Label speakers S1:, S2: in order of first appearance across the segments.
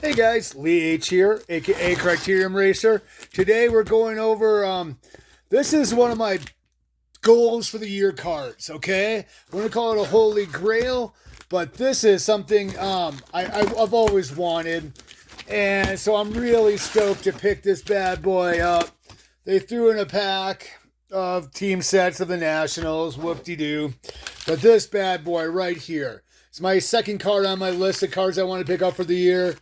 S1: Hey guys, Lee H here, aka Criterium Racer. Today we're going over this is one of my goals for the year cards, okay? We're gonna call it a holy grail, but this is something I've always wanted, and so I'm really stoked to pick this bad boy up. They threw in a pack of team sets of the Nationals, whoop-de-doo, but this bad boy right here, it's my second card on my list of cards I want to pick up for the year.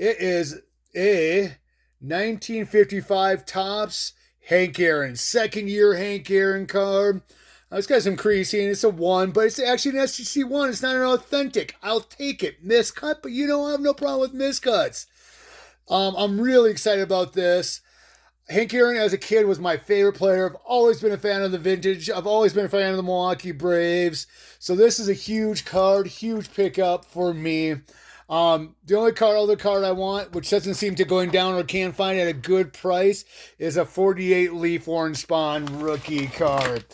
S1: It is a 1955 Topps Hank Aaron, second year Hank Aaron card. It's got some creasing. It's a 1, but it's actually an SGC 1. It's not an authentic. I'll take it. Miscut, but I have no problem with miscuts. I'm really excited about this. Hank Aaron, as a kid, was my favorite player. I've always been a fan of the vintage. I've always been a fan of the Milwaukee Braves. So this is a huge card, huge pickup for me. The only other card I want, which doesn't seem to going down or can't find at a good price, is a 48 Leaf Orange Spawn rookie card.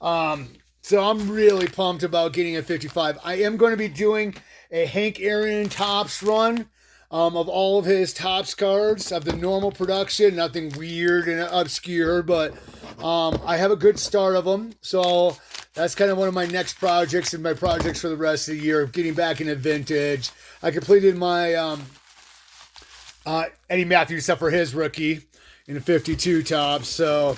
S1: So I'm really pumped about getting a 55. I am going to be doing a Hank Aaron Topps run of all of his Topps cards of the normal production, nothing weird and obscure, but I have a good start of them. So that's kind of one of my next projects and my projects for the rest of the year, getting back into vintage. I completed my Eddie Matthews stuff for his rookie in the 52 Topps. So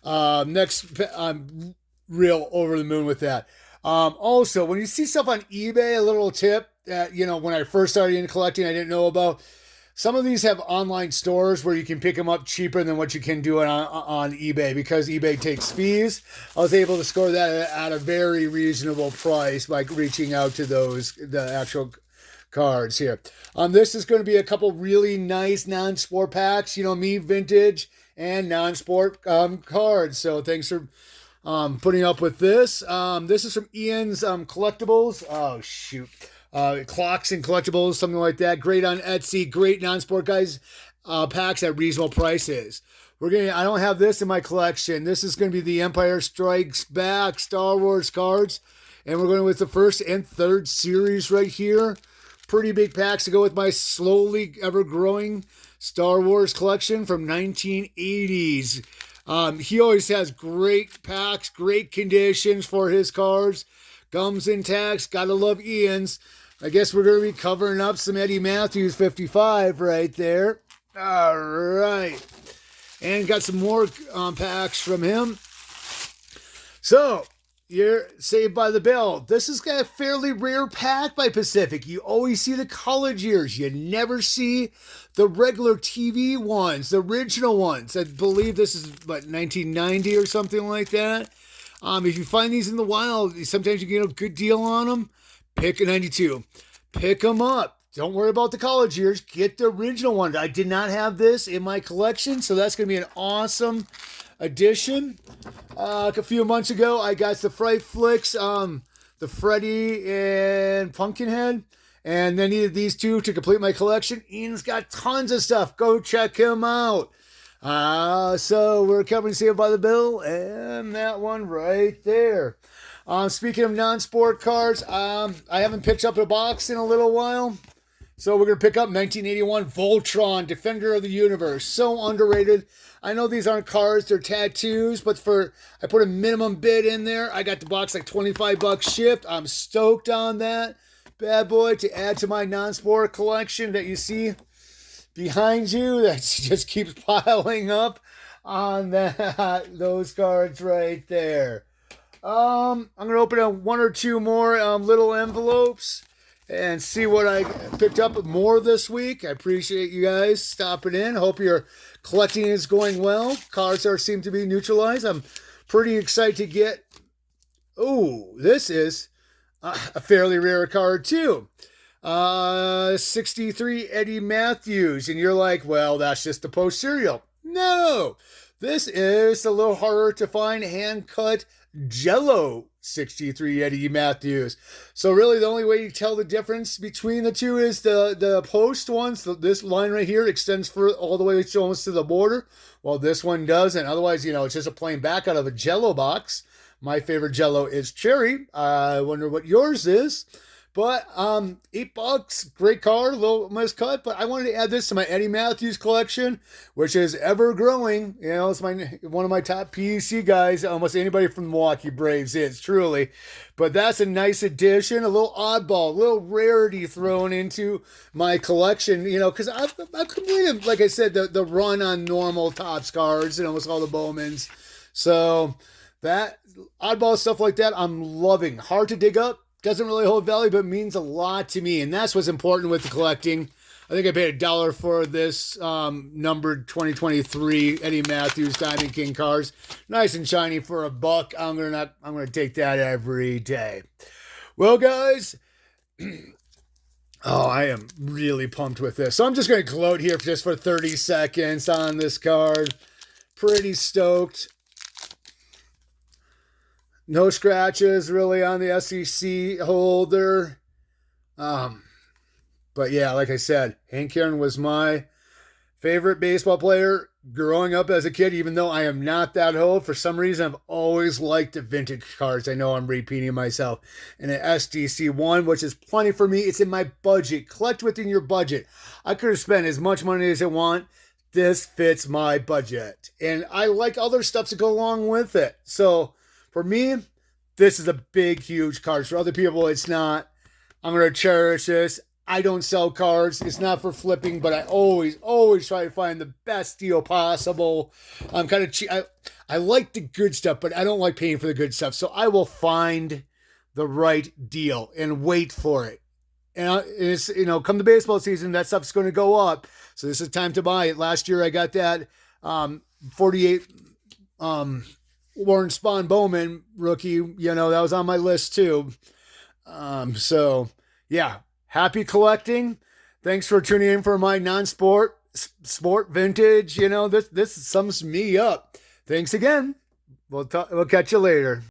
S1: next, I'm real over the moon with that. Also, when you see stuff on eBay, a little tip that, when I first started in collecting, I didn't know about. Some of these have online stores where you can pick them up cheaper than what you can do on eBay because eBay takes fees. I was able to score that at a very reasonable price by reaching out to the actual cards here. This is going to be a couple really nice non-sport packs. Me, vintage and non-sport cards. So thanks for putting up with this. This is from Ian's Collectibles. Oh, shoot. Clocks and collectibles, something like that. Great on Etsy. Great non-sport guys packs at reasonable prices. I don't have this in my collection. This is going to be the Empire Strikes Back Star Wars cards. And we're going with the first and third series right here. Pretty big packs to go with my slowly ever-growing Star Wars collection from 1980s. He always has great packs, great conditions for his cards. Gums intact. Gotta love Ian's. I guess we're going to be covering up some Eddie Matthews 55 right there. All right. And got some more packs from him. So, you're Saved by the Bell. This is got a fairly rare pack by Pacific. You always see the college years. You never see the regular TV ones, the original ones. I believe this is, 1990 or something like that. If you find these in the wild, sometimes you get a good deal on them. Pick a 92. Pick them up. Don't worry about the college years. Get the original one. I did not have this in my collection, so that's going to be an awesome addition. A few months ago, I got the Fright Flicks, the Freddy and Pumpkinhead, and then needed these two to complete my collection. Ian's got tons of stuff. Go check him out. So we're covering Saved by the Bell and that one right there. Speaking of non-sport cards, I haven't picked up a box in a little while. So we're going to pick up 1981 Voltron, Defender of the Universe. So underrated. I know these aren't cards, they're tattoos, but I put a minimum bid in there. I got the box like $25 shipped. I'm stoked on that bad boy to add to my non-sport collection that you see behind you. That just keeps piling up on those cards right there. I'm going to open up one or two more little envelopes and see what I picked up more this week. I appreciate you guys stopping in. Hope your collecting is going well. Cards seem to be neutralized. I'm pretty excited to get... Oh, this is a fairly rare card too. 63 Eddie Matthews. And you're like, well, that's just the post serial. No, this is a little harder to find hand-cut Jello 63 Eddie Matthews. So really the only way you tell the difference between the two is the post ones. This line right here extends for all the way almost to the border, while this one doesn't. Otherwise, it's just a plain back out of a Jello box. My favorite Jello is cherry. I wonder what yours is. But $8, great card, a little miscut. But I wanted to add this to my Eddie Matthews collection, which is ever growing. You know, it's one of my top PEC guys. Almost anybody from the Milwaukee Braves is truly. But that's a nice addition, a little oddball, a little rarity thrown into my collection. You know, because I've completed, like I said, the run on normal Topps cards and almost all the Bowmans. So that oddball stuff like that, I'm loving. Hard to dig up. Doesn't really hold value, but means a lot to me. And that's what's important with the collecting. I think I paid $1 for this numbered 2023 Eddie Matthews Diamond King cards. Nice and shiny for $1. I'm gonna take that every day. Well, guys, oh, I am really pumped with this. So I'm just gonna gloat here just for 30 seconds on this card. Pretty stoked. No scratches really on the SEC holder. But yeah, like I said, Hank Aaron was my favorite baseball player growing up as a kid, even though I am not that old. For some reason, I've always liked the vintage cards. I know I'm repeating myself. And an SDC one, which is plenty for me. It's in my budget. Collect within your budget. I could have spent as much money as I want. This fits my budget. And I like other stuff to go along with it. So for me, this is a big, huge card. For other people, it's not. I'm going to cherish this. I don't sell cards. It's not for flipping, but I always try to find the best deal possible. I'm kind of cheap. I like the good stuff, but I don't like paying for the good stuff. So I will find the right deal and wait for it. And it's, you know, come the baseball season, that stuff's going to go up. So this is time to buy it. Last year I got that 48 Warren Spahn Bowman rookie. You know, that was on my list too. So yeah, happy collecting. Thanks for tuning in for my non-sport sport vintage. You know, this sums me up. Thanks again. We'll catch you later.